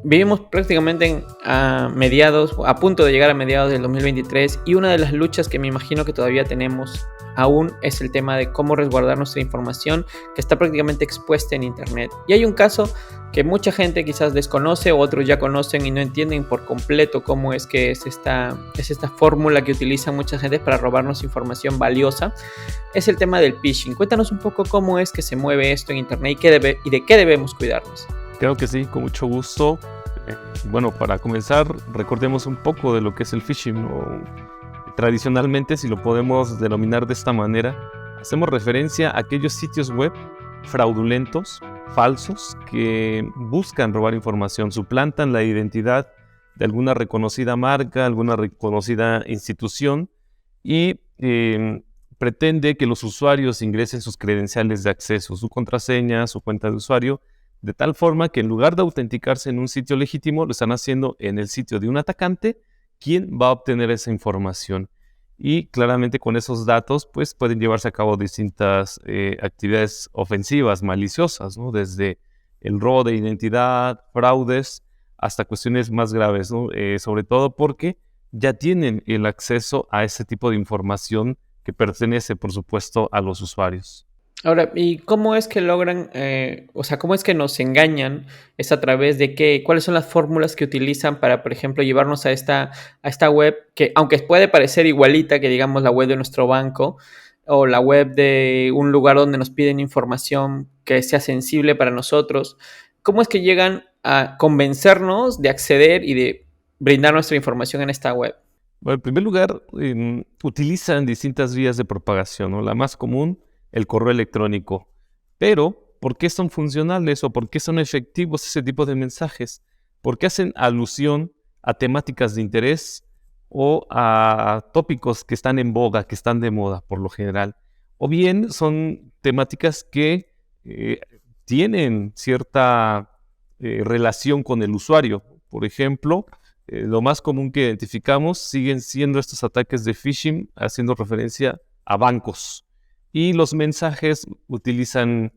Vivimos prácticamente a punto de llegar a mediados del 2023, y una de las luchas que me imagino que todavía tenemos aún es el tema de cómo resguardar nuestra información que está prácticamente expuesta en internet. Y hay un caso que mucha gente quizás desconoce, o otros ya conocen y no entienden por completo cómo es que es esta fórmula que utilizan mucha gente para robarnos información valiosa. Es el tema del phishing. Cuéntanos un poco cómo es que se mueve esto en internet y de qué debemos cuidarnos. Creo que sí, con mucho gusto. Bueno, para comenzar, recordemos un poco de lo que es el phishing. Tradicionalmente, si lo podemos denominar de esta manera, hacemos referencia a aquellos sitios web fraudulentos, falsos, que buscan robar información, suplantan la identidad de alguna reconocida marca, alguna reconocida institución y pretende que los usuarios ingresen sus credenciales de acceso, su contraseña, su cuenta de usuario, de tal forma que en lugar de autenticarse en un sitio legítimo, lo están haciendo en el sitio de un atacante, quien va a obtener esa información. Y claramente con esos datos pues pueden llevarse a cabo distintas actividades ofensivas, maliciosas, ¿no? Desde el robo de identidad, fraudes, hasta cuestiones más graves, ¿no? Sobre todo porque ya tienen el acceso a ese tipo de información que pertenece, por supuesto, a los usuarios. Ahora, ¿y cómo es que logran, cómo es que nos engañan? ¿Es a través de qué? ¿Cuáles son las fórmulas que utilizan para, por ejemplo, llevarnos a esta web que, aunque puede parecer igualita que, digamos, la web de nuestro banco o la web de un lugar donde nos piden información que sea sensible para nosotros? ¿Cómo es que llegan a convencernos de acceder y de brindar nuestra información en esta web? Bueno, en primer lugar, utilizan distintas vías de propagación, ¿no? La más común, el correo electrónico. Pero, ¿por qué son funcionales o por qué son efectivos ese tipo de mensajes? Porque hacen alusión a temáticas de interés o a tópicos que están en boga, que están de moda por lo general. O bien son temáticas que tienen cierta relación con el usuario. Por ejemplo, lo más común que identificamos siguen siendo estos ataques de phishing haciendo referencia a bancos. Y los mensajes utilizan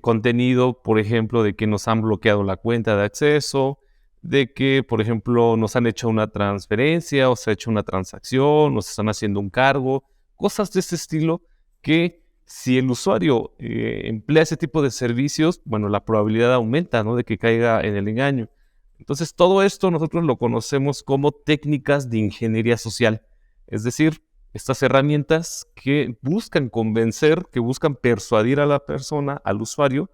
contenido, por ejemplo, de que nos han bloqueado la cuenta de acceso, de que, por ejemplo, nos han hecho una transferencia o se ha hecho una transacción, nos están haciendo un cargo, cosas de ese estilo que si el usuario emplea ese tipo de servicios, bueno, la probabilidad aumenta, ¿no?, de que caiga en el engaño. Entonces, todo esto nosotros lo conocemos como técnicas de ingeniería social, es decir, estas herramientas que buscan convencer, que buscan persuadir a la persona, al usuario,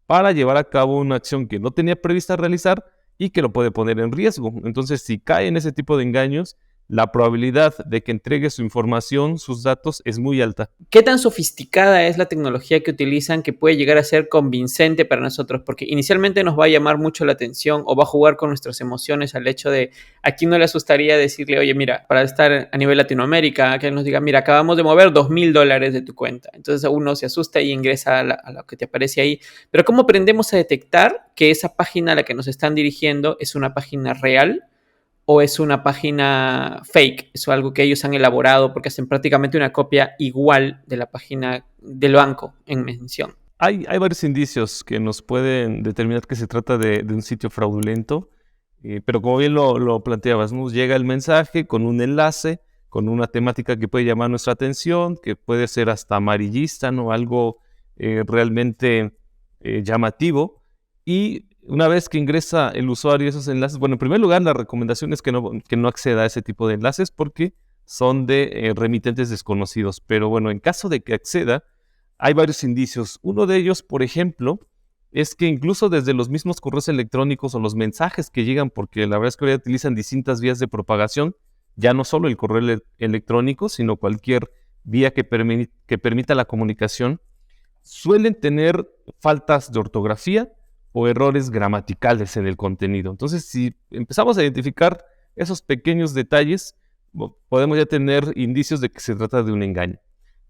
para llevar a cabo una acción que no tenía prevista realizar y que lo puede poner en riesgo. Entonces, si cae en ese tipo de engaños, la probabilidad de que entregue su información, sus datos, es muy alta. ¿Qué tan sofisticada es la tecnología que utilizan que puede llegar a ser convincente para nosotros? Porque inicialmente nos va a llamar mucho la atención o va a jugar con nuestras emociones al hecho de, ¿a quién no le asustaría decirle, oye, mira, para estar a nivel Latinoamérica, que nos diga, mira, acabamos de mover $2,000 de tu cuenta? Entonces uno se asusta y ingresa a lo que te aparece ahí. Pero ¿cómo aprendemos a detectar que esa página a la que nos están dirigiendo es una página real o es una página fake? Es algo que ellos han elaborado porque hacen prácticamente una copia igual de la página del banco en mención. Hay varios indicios que nos pueden determinar que se trata de un sitio fraudulento, pero como bien lo planteabas, nos llega el mensaje con un enlace, con una temática que puede llamar nuestra atención, que puede ser hasta amarillista, ¿no?, algo realmente llamativo. Y una vez que ingresa el usuario esos enlaces, bueno, en primer lugar, la recomendación es que no acceda a ese tipo de enlaces porque son de remitentes desconocidos. Pero bueno, en caso de que acceda, hay varios indicios. Uno de ellos, por ejemplo, es que incluso desde los mismos correos electrónicos o los mensajes que llegan, porque la verdad es que hoy utilizan distintas vías de propagación, ya no solo el correo electrónico, sino cualquier vía que permita la comunicación, suelen tener faltas de ortografía o errores gramaticales en el contenido. Entonces, si empezamos a identificar esos pequeños detalles, podemos ya tener indicios de que se trata de un engaño.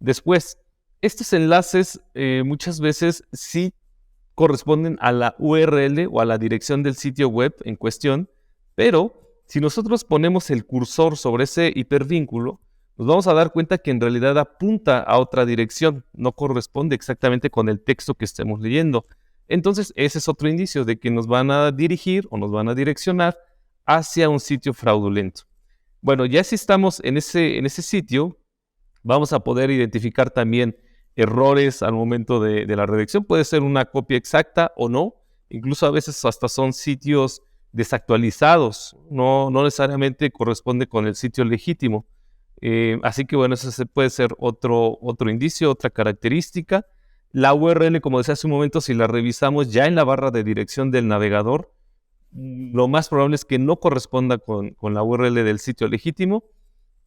Después, estos enlaces muchas veces sí corresponden a la URL o a la dirección del sitio web en cuestión, pero si nosotros ponemos el cursor sobre ese hipervínculo, nos vamos a dar cuenta que en realidad apunta a otra dirección, no corresponde exactamente con el texto que estemos leyendo. Entonces, ese es otro indicio de que nos van a dirigir o nos van a direccionar hacia un sitio fraudulento. Bueno, ya si estamos en ese sitio, vamos a poder identificar también errores al momento de la redacción. Puede ser una copia exacta o no. Incluso a veces hasta son sitios desactualizados. No necesariamente corresponde con el sitio legítimo. Así que bueno, ese puede ser otro indicio, otra característica. La URL, como decía hace un momento, si la revisamos ya en la barra de dirección del navegador, lo más probable es que no corresponda con la URL del sitio legítimo.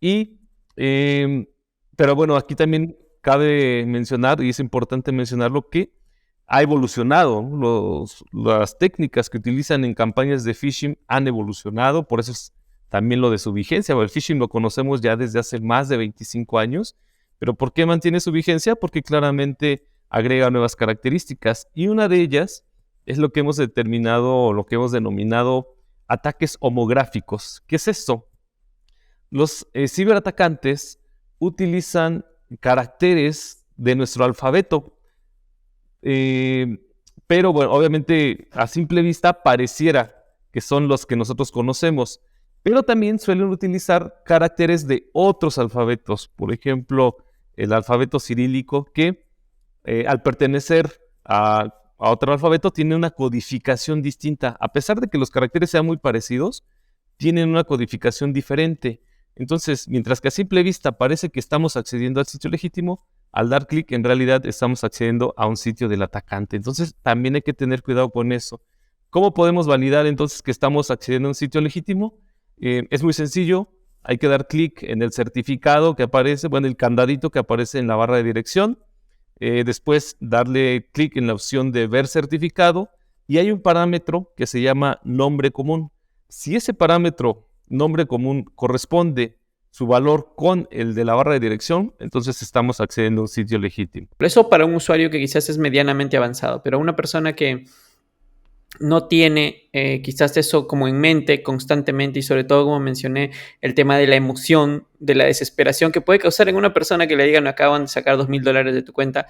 Y pero bueno, aquí también cabe mencionar, y es importante mencionarlo, que ha evolucionado, ¿no? Las técnicas que utilizan en campañas de phishing han evolucionado, por eso es también lo de su vigencia. El phishing lo conocemos ya desde hace más de 25 años, pero ¿por qué mantiene su vigencia? Porque claramente agrega nuevas características, y una de ellas es lo que hemos determinado o lo que hemos denominado ataques homográficos. ¿Qué es esto? Los ciberatacantes utilizan caracteres de nuestro alfabeto, pero bueno, obviamente a simple vista pareciera que son los que nosotros conocemos, pero también suelen utilizar caracteres de otros alfabetos, por ejemplo, el alfabeto cirílico, que al pertenecer a otro alfabeto tiene una codificación distinta. A pesar de que los caracteres sean muy parecidos, tienen una codificación diferente. Entonces, mientras que a simple vista parece que estamos accediendo al sitio legítimo, al dar clic en realidad estamos accediendo a un sitio del atacante. Entonces, también hay que tener cuidado con eso. ¿Cómo podemos validar entonces que estamos accediendo a un sitio legítimo? Es muy sencillo. Hay que dar clic en el certificado que aparece, bueno, el candadito que aparece en la barra de dirección. Después darle clic en la opción de ver certificado, y hay un parámetro que se llama nombre común. Si ese parámetro nombre común corresponde su valor con el de la barra de dirección, entonces estamos accediendo a un sitio legítimo. Eso para un usuario que quizás es medianamente avanzado, pero una persona que no tiene quizás eso como en mente constantemente, y sobre todo, como mencioné, el tema de la emoción, de la desesperación que puede causar en una persona que le digan acaban de sacar $2,000 de tu cuenta.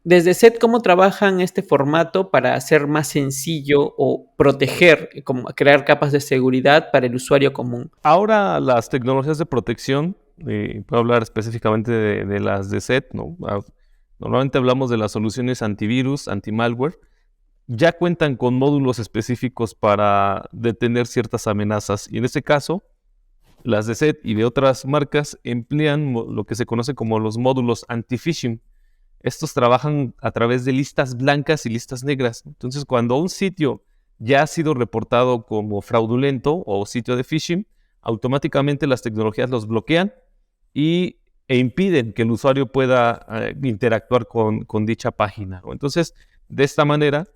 Desde SET, ¿cómo trabajan este formato para hacer más sencillo o proteger, como crear capas de seguridad para el usuario común? Ahora las tecnologías de protección, puedo hablar específicamente de las de SET, ¿no? Normalmente hablamos de las soluciones antivirus, anti-malware. Ya cuentan con módulos específicos para detener ciertas amenazas, y en este caso, las de SET y de otras marcas emplean lo que se conoce como los módulos anti-phishing. Estos trabajan a través de listas blancas y listas negras. Entonces, cuando un sitio ya ha sido reportado como fraudulento o sitio de phishing, automáticamente las tecnologías los bloquean e impiden que el usuario pueda interactuar con dicha página. Entonces, de esta manera,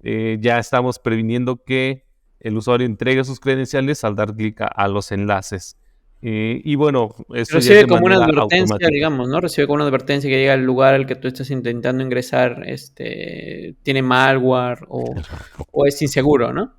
ya estamos previniendo que el usuario entregue sus credenciales al dar clic a los enlaces. Y bueno, eso ya es Recibe de como una manera advertencia, automática. digamos, ¿no? Recibe como una advertencia que llega al lugar al que tú estás intentando ingresar, tiene malware o es inseguro, ¿no?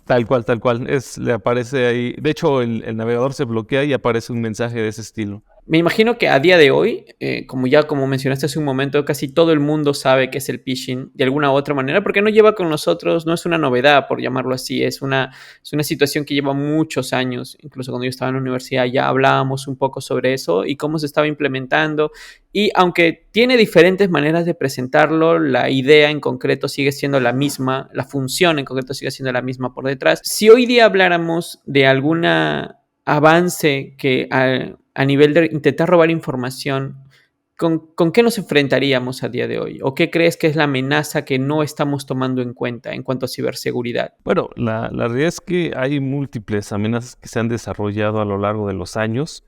Tal cual, tal cual. Le aparece ahí. De hecho, el navegador se bloquea y aparece un mensaje de ese estilo. Me imagino que a día de hoy, como mencionaste hace un momento, casi todo el mundo sabe qué es el phishing de alguna u otra manera, porque no lleva con nosotros, no es una novedad, por llamarlo así, es una situación que lleva muchos años. Incluso cuando yo estaba en la universidad ya hablábamos un poco sobre eso y cómo se estaba implementando. Y aunque tiene diferentes maneras de presentarlo, la idea en concreto sigue siendo la misma, la función en concreto sigue siendo la misma por detrás. Si hoy día habláramos de alguna avance que a nivel de intentar robar información, ¿con qué nos enfrentaríamos a día de hoy? ¿O qué crees que es la amenaza que no estamos tomando en cuenta en cuanto a ciberseguridad? Bueno, la realidad es que hay múltiples amenazas que se han desarrollado a lo largo de los años,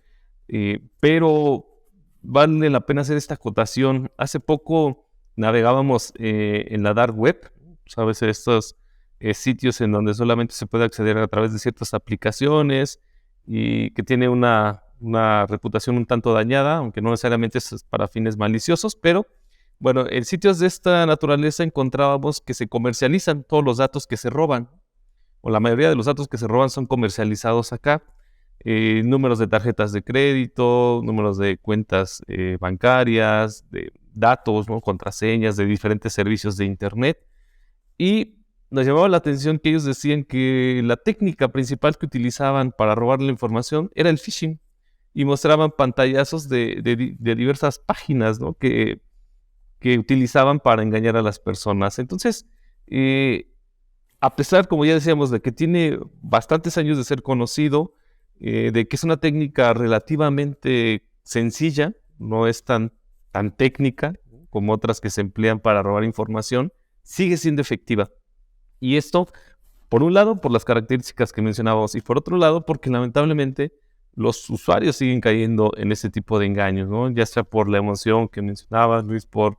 pero vale la pena hacer esta acotación. Hace poco navegábamos en la dark web, ¿sabes? Estos sitios en donde solamente se puede acceder a través de ciertas aplicaciones y que tiene una reputación un tanto dañada, aunque no necesariamente es para fines maliciosos, pero bueno, en sitios de esta naturaleza encontrábamos que se comercializan todos los datos que se roban, o la mayoría de los datos que se roban son comercializados acá. Números de tarjetas de crédito, números de cuentas bancarias, de datos, ¿no? Contraseñas de diferentes servicios de Internet. Y nos llamaba la atención que ellos decían que la técnica principal que utilizaban para robar la información era el phishing. Y mostraban pantallazos de diversas páginas, ¿no? que utilizaban para engañar a las personas. Entonces, a pesar, como ya decíamos, de que tiene bastantes años de ser conocido, de que es una técnica relativamente sencilla, no es tan técnica como otras que se emplean para robar información, sigue siendo efectiva. Y esto, por un lado, por las características que mencionábamos, y por otro lado, porque lamentablemente los usuarios siguen cayendo en ese tipo de engaños, ¿no? Ya sea por la emoción que mencionabas, Luis, por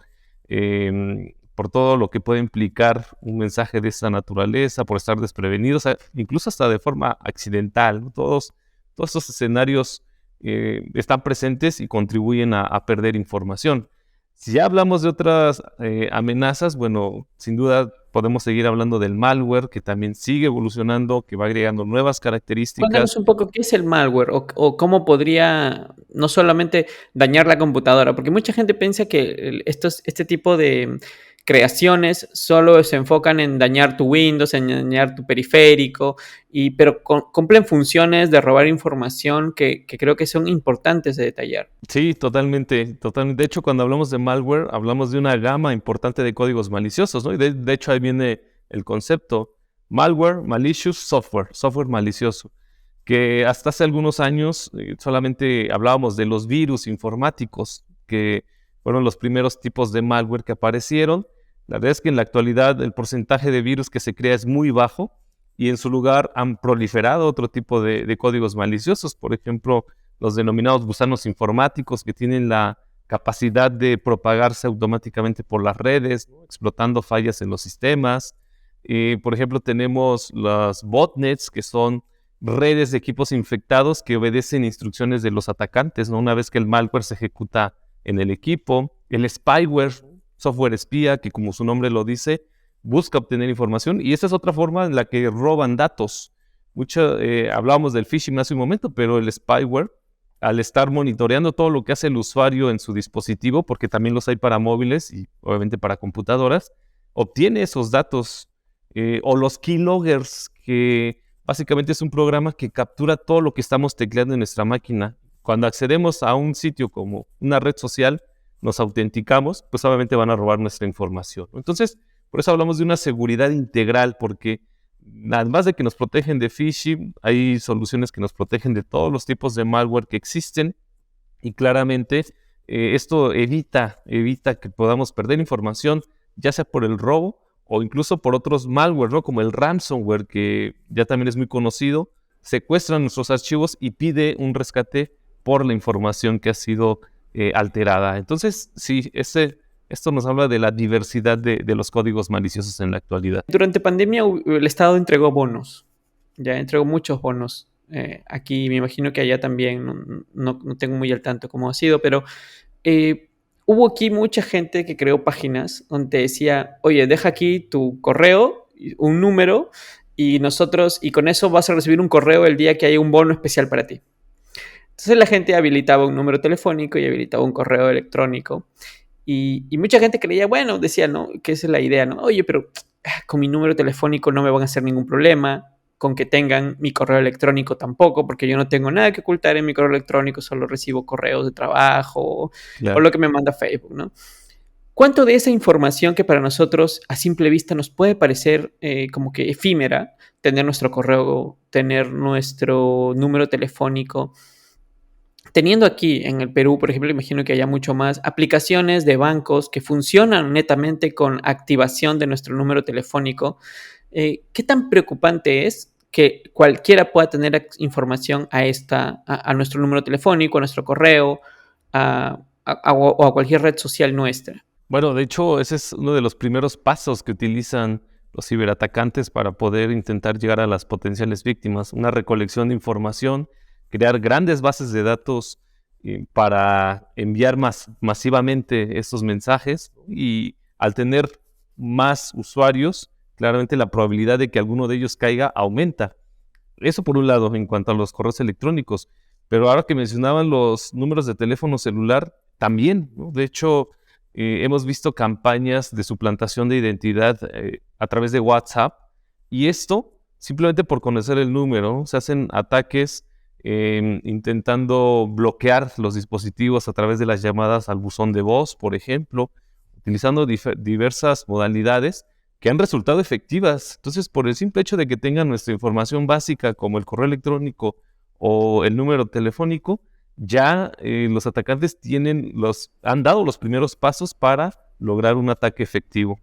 todo lo que puede implicar un mensaje de esa naturaleza, por estar desprevenidos, incluso hasta de forma accidental, ¿no? Todos estos escenarios están presentes y contribuyen a perder información. Si ya hablamos de otras amenazas, bueno, sin duda podemos seguir hablando del malware, que también sigue evolucionando, que va agregando nuevas características. Cuéntanos un poco qué es el malware o cómo podría no solamente dañar la computadora, porque mucha gente piensa que este tipo de creaciones solo se enfocan en dañar tu Windows, en dañar tu periférico, pero cumplen funciones de robar información que creo que son importantes de detallar. Sí, totalmente, totalmente. De hecho, cuando hablamos de malware, hablamos de una gama importante de códigos maliciosos, ¿no? Y de hecho ahí viene el concepto malware, malicious software, software malicioso, que hasta hace algunos años solamente hablábamos de los virus informáticos, que fueron los primeros tipos de malware que aparecieron. La verdad es que en la actualidad el porcentaje de virus que se crea es muy bajo y en su lugar han proliferado otro tipo de códigos maliciosos, por ejemplo, los denominados gusanos informáticos, que tienen la capacidad de propagarse automáticamente por las redes, ¿no? Explotando fallas en los sistemas. Por ejemplo, tenemos los botnets, que son redes de equipos infectados que obedecen instrucciones de los atacantes, ¿no? Una vez que el malware se ejecuta en el equipo. El spyware, software espía, que como su nombre lo dice, busca obtener información. Y esta es otra forma en la que roban datos. Hablábamos del phishing hace un momento, pero el spyware, al estar monitoreando todo lo que hace el usuario en su dispositivo, porque también los hay para móviles y obviamente para computadoras, obtiene esos datos. O los keyloggers, que básicamente es un programa que captura todo lo que estamos tecleando en nuestra máquina. Cuando accedemos a un sitio como una red social, nos autenticamos, pues obviamente van a robar nuestra información, ¿no? Entonces, por eso hablamos de una seguridad integral, porque además de que nos protegen de phishing, hay soluciones que nos protegen de todos los tipos de malware que existen y claramente esto evita que podamos perder información, ya sea por el robo o incluso por otros malware, ¿no? Como el ransomware, que ya también es muy conocido, secuestra nuestros archivos y pide un rescate por la información que ha sido alterada. Entonces, sí, esto nos habla de la diversidad de los códigos maliciosos en la actualidad. Durante pandemia el Estado entregó bonos, ya entregó muchos bonos. Aquí me imagino que allá también, no tengo muy al tanto cómo ha sido, pero hubo aquí mucha gente que creó páginas donde decía, oye, deja aquí tu correo, un número, y con eso vas a recibir un correo el día que haya un bono especial para ti. Entonces la gente habilitaba un número telefónico y habilitaba un correo electrónico. Y mucha gente creía, bueno, decía, ¿no? Que esa es la idea, ¿no? Oye, pero con mi número telefónico no me van a hacer ningún problema, con que tengan mi correo electrónico tampoco, porque yo no tengo nada que ocultar en mi correo electrónico, solo recibo correos de trabajo o lo que me manda Facebook, ¿no? ¿Cuánto de esa información que para nosotros a simple vista nos puede parecer como que efímera, tener nuestro correo, tener nuestro número telefónico, teniendo aquí en el Perú, por ejemplo, imagino que haya mucho más aplicaciones de bancos que funcionan netamente con activación de nuestro número telefónico? ¿Qué tan preocupante es que cualquiera pueda tener información a nuestro número telefónico, a nuestro correo, o a cualquier red social nuestra? Bueno, de hecho, ese es uno de los primeros pasos que utilizan los ciberatacantes para poder intentar llegar a las potenciales víctimas. Una recolección de información, crear grandes bases de datos para enviar masivamente estos mensajes, y al tener más usuarios, claramente la probabilidad de que alguno de ellos caiga aumenta. Eso por un lado en cuanto a los correos electrónicos. Pero ahora que mencionaban los números de teléfono celular, también, ¿no? De hecho, hemos visto campañas de suplantación de identidad a través de WhatsApp, y esto simplemente por conocer el número, ¿no? Se hacen ataques intentando bloquear los dispositivos a través de las llamadas al buzón de voz, por ejemplo, utilizando diversas modalidades que han resultado efectivas. Entonces, por el simple hecho de que tengan nuestra información básica como el correo electrónico o el número telefónico, ya los atacantes han dado los primeros pasos para lograr un ataque efectivo.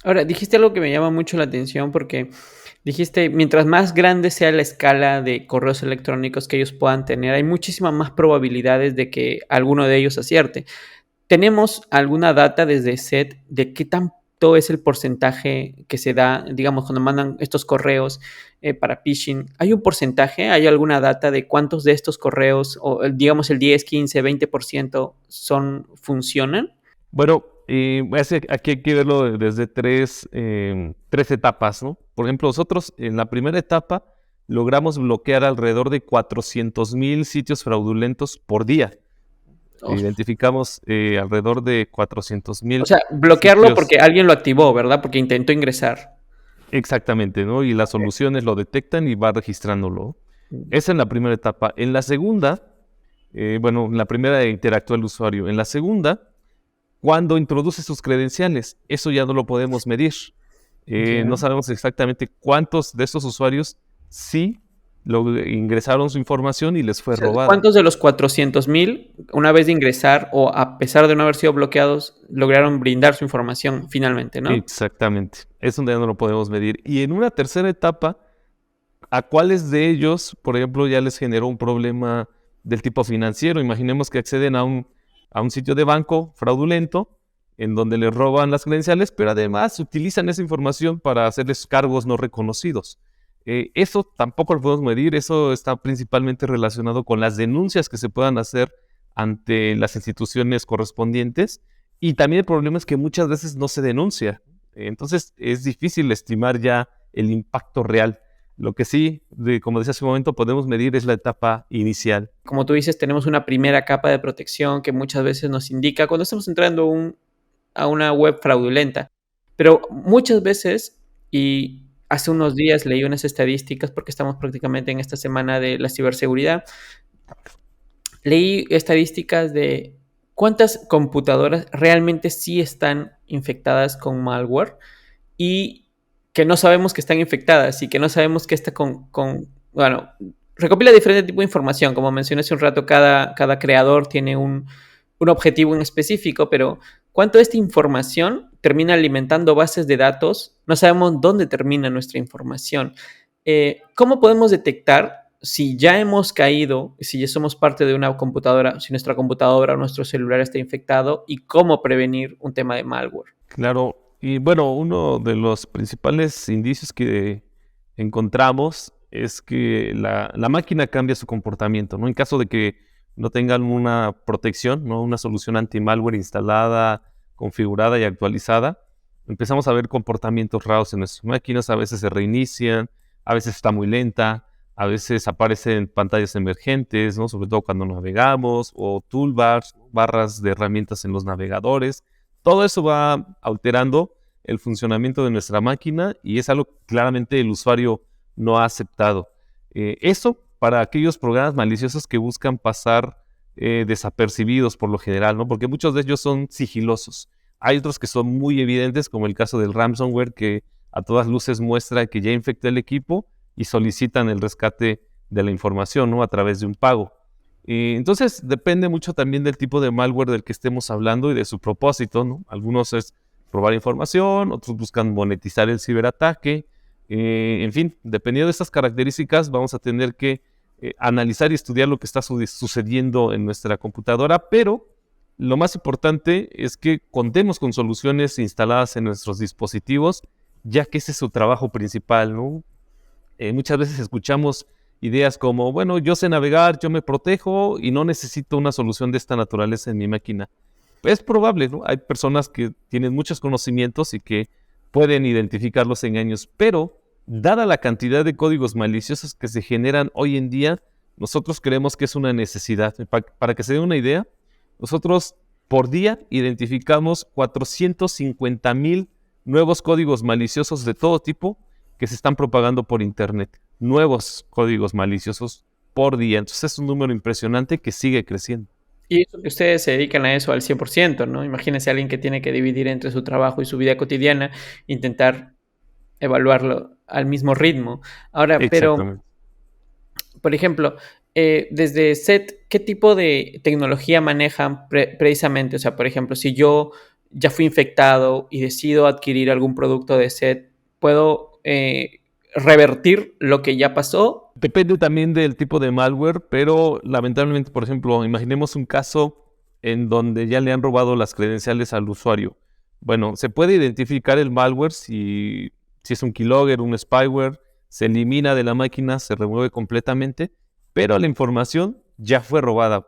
Ahora, dijiste algo que me llama mucho la atención porque dijiste, mientras más grande sea la escala de correos electrónicos que ellos puedan tener, hay muchísimas más probabilidades de que alguno de ellos acierte. ¿Tenemos alguna data desde SET de qué tanto es el porcentaje que se da, digamos, cuando mandan estos correos para phishing? ¿Hay un porcentaje? ¿Hay alguna data de cuántos de estos correos, o digamos el 10, 15, 20% funcionan? Bueno, aquí hay que verlo desde tres etapas, ¿no? Por ejemplo, nosotros en la primera etapa logramos bloquear alrededor de 400,000 sitios fraudulentos por día. Identificamos alrededor de 400,000. O sea, bloquearlo sitios. porque alguien lo activó, ¿verdad? Porque intentó ingresar. Exactamente, ¿no? Y las soluciones lo detectan y va registrándolo. Esa es la primera etapa. En la segunda, en la primera interactúa el usuario. En la segunda, cuando introduce sus credenciales, eso ya no lo podemos medir. No sabemos exactamente cuántos de estos usuarios sí ingresaron su información y les fue robada. ¿Cuántos de los 400,000, una vez de ingresar o a pesar de no haber sido bloqueados, lograron brindar su información finalmente, ¿no? Exactamente. Eso ya no lo podemos medir. Y en una tercera etapa, ¿a cuáles de ellos, por ejemplo, ya les generó un problema del tipo financiero? Imaginemos que acceden a un sitio de banco fraudulento en donde les roban las credenciales, pero además utilizan esa información para hacerles cargos no reconocidos. Eso tampoco lo podemos medir. Eso está principalmente relacionado con las denuncias que se puedan hacer ante las instituciones correspondientes, y también el problema es que muchas veces no se denuncia. Entonces es difícil estimar ya el impacto real. Lo que sí, como decía hace un momento, podemos medir es la etapa inicial. Como tú dices, tenemos una primera capa de protección que muchas veces nos indica cuando estamos entrando a una web fraudulenta. Pero muchas veces, y hace unos días leí unas estadísticas porque estamos prácticamente en esta semana de la ciberseguridad, leí estadísticas de cuántas computadoras realmente sí están infectadas con malware y que no sabemos que están infectadas y que no sabemos que está bueno, recopila diferente tipo de información. Como mencioné hace un rato, cada creador tiene un objetivo en específico, pero cuánto esta información termina alimentando bases de datos, no sabemos dónde termina nuestra información. ¿Cómo podemos detectar si ya hemos caído, si ya somos parte de una computadora, si nuestra computadora o nuestro celular está infectado, y cómo prevenir un tema de malware? Claro, y bueno, uno de los principales indicios que encontramos es que la máquina cambia su comportamiento, ¿no? En caso de que no tengan una protección, ¿no? Una solución anti-malware instalada, configurada y actualizada, empezamos a ver comportamientos raros en nuestras máquinas. A veces se reinician, a veces está muy lenta, a veces aparecen pantallas emergentes, ¿no? Sobre todo cuando navegamos, o toolbars, barras de herramientas en los navegadores. Todo eso va alterando el funcionamiento de nuestra máquina y es algo que claramente el usuario no ha aceptado. Eso para aquellos programas maliciosos que buscan pasar desapercibidos por lo general, ¿no? Porque muchos de ellos son sigilosos. Hay otros que son muy evidentes, como el caso del ransomware, que a todas luces muestra que ya infectó el equipo y solicitan el rescate de la información, ¿no? A través de un pago. Entonces depende mucho también del tipo de malware del que estemos hablando y de su propósito, ¿no? Algunos es robar información, otros buscan monetizar el ciberataque. En fin, dependiendo de estas características, vamos a tener que analizar y estudiar lo que está sucediendo en nuestra computadora, pero lo más importante es que contemos con soluciones instaladas en nuestros dispositivos, ya que ese es su trabajo principal, ¿no? Muchas veces escuchamos ideas como, bueno, yo sé navegar, yo me protejo y no necesito una solución de esta naturaleza en mi máquina. Es probable, ¿no? Hay personas que tienen muchos conocimientos y que pueden identificar los engaños, pero dada la cantidad de códigos maliciosos que se generan hoy en día, nosotros creemos que es una necesidad. Para que se den una idea, nosotros por día identificamos 450,000 nuevos códigos maliciosos de todo tipo que se están propagando por Internet. Nuevos códigos maliciosos por día. Entonces es un número impresionante que sigue creciendo. Y eso que ustedes se dedican a eso al 100%, ¿no? Imagínense a alguien que tiene que dividir entre su trabajo y su vida cotidiana, intentar evaluarlo al mismo ritmo. Ahora, pero, Exactamente. por ejemplo, desde SET, ¿qué tipo de tecnología manejan precisamente? O sea, por ejemplo, si yo ya fui infectado y decido adquirir algún producto de SET, ¿puedo revertir lo que ya pasó? Depende también del tipo de malware, pero lamentablemente, por ejemplo, imaginemos un caso en donde ya le han robado las credenciales al usuario. Bueno, se puede identificar el malware si es un keylogger, un spyware, se elimina de la máquina, se remueve completamente, pero la información ya fue robada.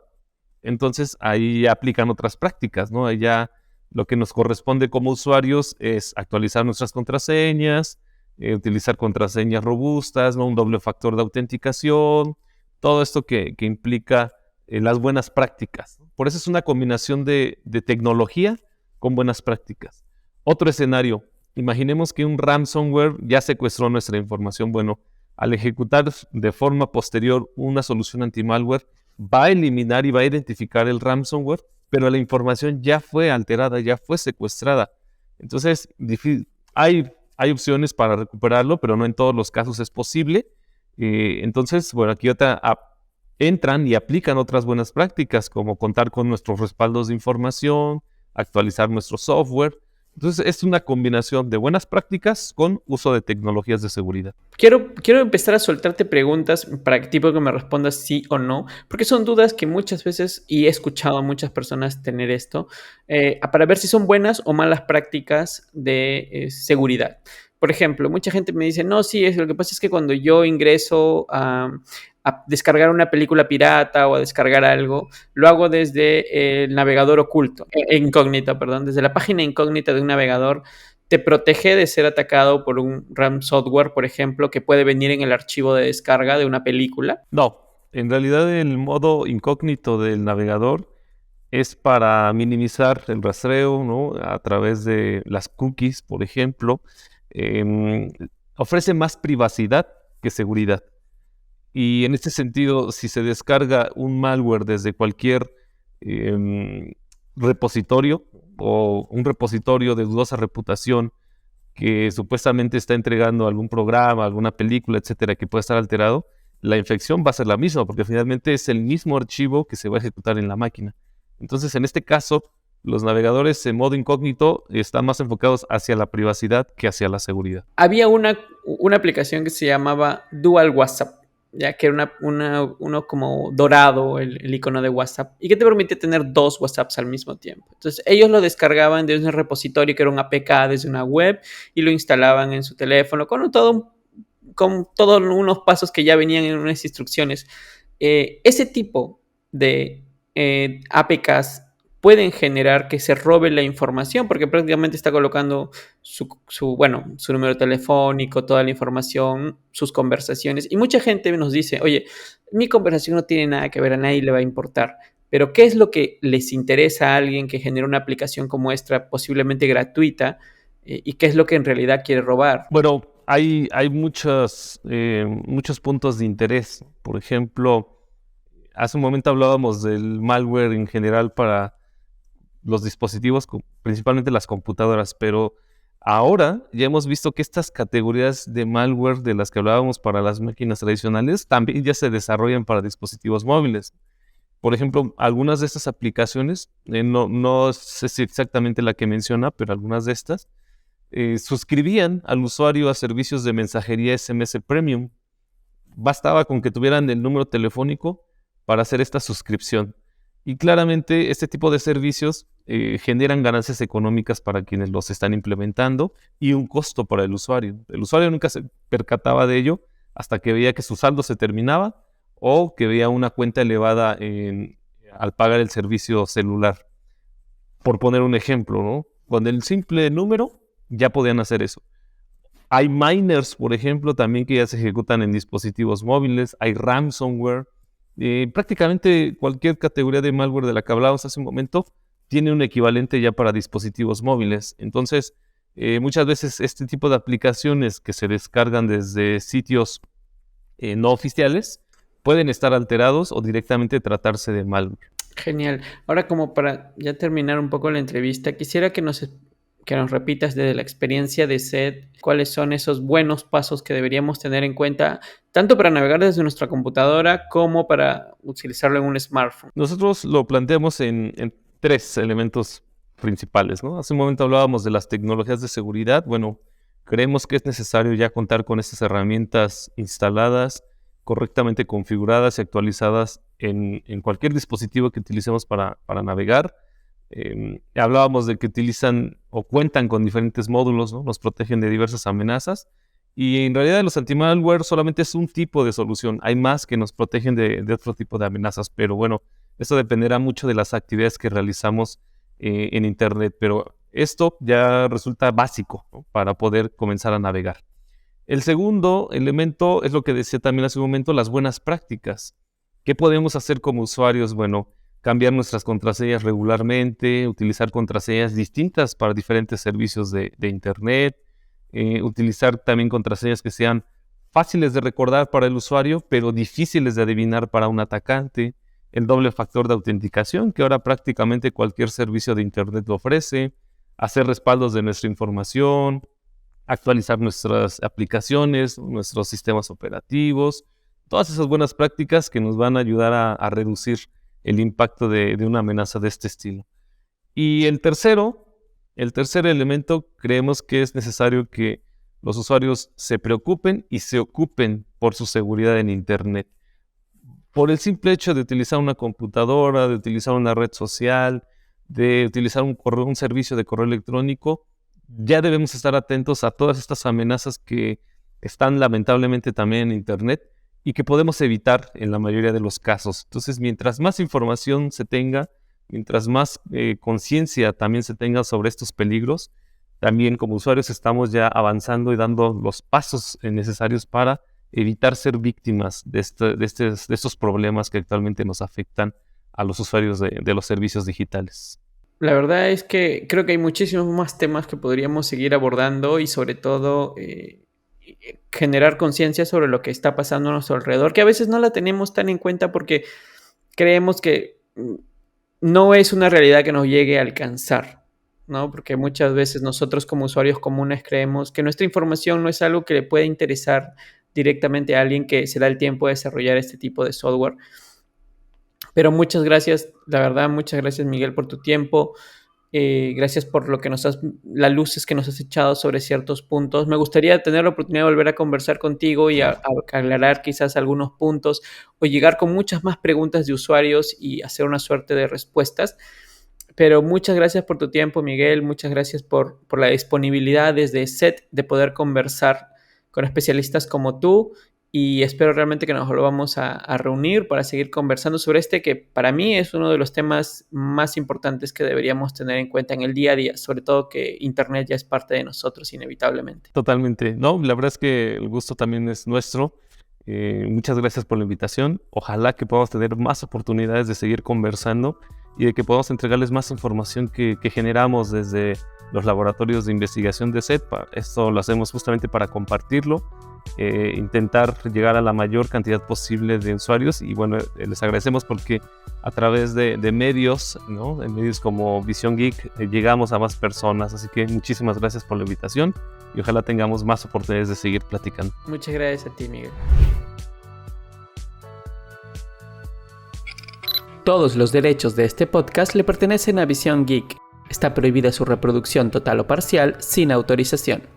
Entonces ahí aplican otras prácticas, ¿no? Ahí ya lo que nos corresponde como usuarios es actualizar nuestras contraseñas, utilizar contraseñas robustas, ¿no? Un doble factor de autenticación, todo esto que implica las buenas prácticas. Por eso es una combinación de tecnología con buenas prácticas. Otro escenario, imaginemos que un ransomware ya secuestró nuestra información. Bueno, al ejecutar de forma posterior una solución anti-malware, va a eliminar y va a identificar el ransomware, pero la información ya fue alterada, ya fue secuestrada. Entonces, hay opciones para recuperarlo, pero no en todos los casos es posible. Entonces, bueno, aquí entran y aplican otras buenas prácticas, como contar con nuestros respaldos de información, actualizar nuestro software. Entonces, es una combinación de buenas prácticas con uso de tecnologías de seguridad. Quiero empezar a soltarte preguntas para que tipo que me respondas sí o no, porque son dudas que muchas veces, y he escuchado a muchas personas tener esto, para ver si son buenas o malas prácticas de seguridad. Por ejemplo, mucha gente me dice, no, sí, lo que pasa es que cuando yo ingreso a descargar una película pirata o a descargar algo, lo hago desde el navegador oculto, incógnito, perdón, desde la página incógnita de un navegador te protege de ser atacado por un ransomware, por ejemplo, que puede venir en el archivo de descarga de una película. No, en realidad el modo incógnito del navegador es para minimizar el rastreo, ¿no? A través de las cookies, por ejemplo. Em, Ofrece más privacidad que seguridad. Y en este sentido, si se descarga un malware desde cualquier em, repositorio o un repositorio de dudosa reputación que supuestamente está entregando algún programa, alguna película, etcétera, que puede estar alterado, la infección va a ser la misma, porque finalmente es el mismo archivo que se va a ejecutar en la máquina. Entonces, en este caso, los navegadores en modo incógnito están más enfocados hacia la privacidad que hacia la seguridad. Había una aplicación que se llamaba Dual WhatsApp, ya que era uno como dorado, el icono de WhatsApp, y que te permite tener dos WhatsApps al mismo tiempo. Entonces, ellos lo descargaban desde un repositorio que era un APK desde una web y lo instalaban en su teléfono con todos unos pasos que ya venían en unas instrucciones. Ese tipo de APKs pueden generar que se robe la información porque prácticamente está colocando su número telefónico, toda la información, sus conversaciones. Y mucha gente nos dice, oye, mi conversación no tiene nada que ver, a nadie le va a importar. Pero ¿qué es lo que les interesa a alguien que genera una aplicación como esta, posiblemente gratuita, y qué es lo que en realidad quiere robar? Bueno, hay muchos puntos de interés. Por ejemplo, hace un momento hablábamos del malware en general para los dispositivos, principalmente las computadoras, pero ahora ya hemos visto que estas categorías de malware de las que hablábamos para las máquinas tradicionales también ya se desarrollan para dispositivos móviles. Por ejemplo, algunas de estas aplicaciones, no sé si exactamente la que menciona, pero algunas de estas, suscribían al usuario a servicios de mensajería SMS Premium. Bastaba con que tuvieran el número telefónico para hacer esta suscripción. Y claramente este tipo de servicios generan ganancias económicas para quienes los están implementando y un costo para el usuario. El usuario nunca se percataba de ello hasta que veía que su saldo se terminaba o que veía una cuenta elevada al pagar el servicio celular. Por poner un ejemplo, ¿no? Con el simple número ya podían hacer eso. Hay miners, por ejemplo, también que ya se ejecutan en dispositivos móviles. Hay ransomware. Prácticamente cualquier categoría de malware de la que hablábamos hace un momento tiene un equivalente ya para dispositivos móviles. Entonces, muchas veces este tipo de aplicaciones que se descargan desde sitios no oficiales pueden estar alterados o directamente tratarse de malware. Genial. Ahora, como para ya terminar un poco la entrevista, quisiera que nos repitas desde la experiencia de SET cuáles son esos buenos pasos que deberíamos tener en cuenta, tanto para navegar desde nuestra computadora como para utilizarlo en un smartphone. Nosotros lo planteamos en 3 elementos principales, ¿no? Hace un momento hablábamos de las tecnologías de seguridad. Bueno, creemos que es necesario ya contar con estas herramientas instaladas, correctamente configuradas y actualizadas en cualquier dispositivo que utilicemos para navegar. Hablábamos de que utilizan o cuentan con diferentes módulos, ¿no? Nos protegen de diversas amenazas. Y en realidad los anti-malware solamente es un tipo de solución. Hay más que nos protegen de otro tipo de amenazas. Pero bueno, eso dependerá mucho de las actividades que realizamos en Internet. Pero esto ya resulta básico, ¿no? Para poder comenzar a navegar. El segundo elemento es lo que decía también hace un momento, las buenas prácticas. ¿Qué podemos hacer como usuarios? Bueno, cambiar nuestras contraseñas regularmente, utilizar contraseñas distintas para diferentes servicios de Internet, utilizar también contraseñas que sean fáciles de recordar para el usuario, pero difíciles de adivinar para un atacante, el doble factor de autenticación, que ahora prácticamente cualquier servicio de Internet lo ofrece, hacer respaldos de nuestra información, actualizar nuestras aplicaciones, nuestros sistemas operativos, todas esas buenas prácticas que nos van a ayudar a reducir el impacto de una amenaza de este estilo. Y el tercer elemento, creemos que es necesario que los usuarios se preocupen y se ocupen por su seguridad en Internet. Por el simple hecho de utilizar una computadora, de utilizar una red social, de utilizar un servicio de correo electrónico, ya debemos estar atentos a todas estas amenazas que están lamentablemente también en Internet y que podemos evitar en la mayoría de los casos. Entonces, mientras más información se tenga, mientras más conciencia también se tenga sobre estos peligros, también como usuarios estamos ya avanzando y dando los pasos necesarios para evitar ser víctimas de estos problemas que actualmente nos afectan a los usuarios de los servicios digitales. La verdad es que creo que hay muchísimos más temas que podríamos seguir abordando y sobre todo generar conciencia sobre lo que está pasando a nuestro alrededor, que a veces no la tenemos tan en cuenta porque creemos que no es una realidad que nos llegue a alcanzar, ¿no? Porque muchas veces nosotros como usuarios comunes creemos que nuestra información no es algo que le puede interesar directamente a alguien que se da el tiempo de desarrollar este tipo de software. Pero muchas gracias, la verdad, muchas gracias, Miguel, por tu tiempo. Gracias por lo que las luces que nos has echado sobre ciertos puntos. Me gustaría tener la oportunidad de volver a conversar contigo y a aclarar quizás algunos puntos o llegar con muchas más preguntas de usuarios y hacer una suerte de respuestas. Pero muchas gracias por tu tiempo, Miguel. Muchas gracias por la disponibilidad desde SET de poder conversar con especialistas como tú. Y espero realmente que nos volvamos a reunir para seguir conversando sobre que para mí es uno de los temas más importantes que deberíamos tener en cuenta en el día a día, sobre todo que Internet ya es parte de nosotros inevitablemente. Totalmente. No, la verdad es que el gusto también es nuestro. Muchas gracias por la invitación. Ojalá que podamos tener más oportunidades de seguir conversando y de que podamos entregarles más información que generamos desde los laboratorios de investigación de SET. Esto lo hacemos justamente para compartirlo, intentar llegar a la mayor cantidad posible de usuarios y bueno, les agradecemos porque a través de medios, ¿no? En medios como Visión Geek llegamos a más personas, así que muchísimas gracias por la invitación y ojalá tengamos más oportunidades de seguir platicando. Muchas gracias a ti, Miguel. Todos los derechos de este podcast le pertenecen a Visión Geek. Está prohibida su reproducción total o parcial sin autorización.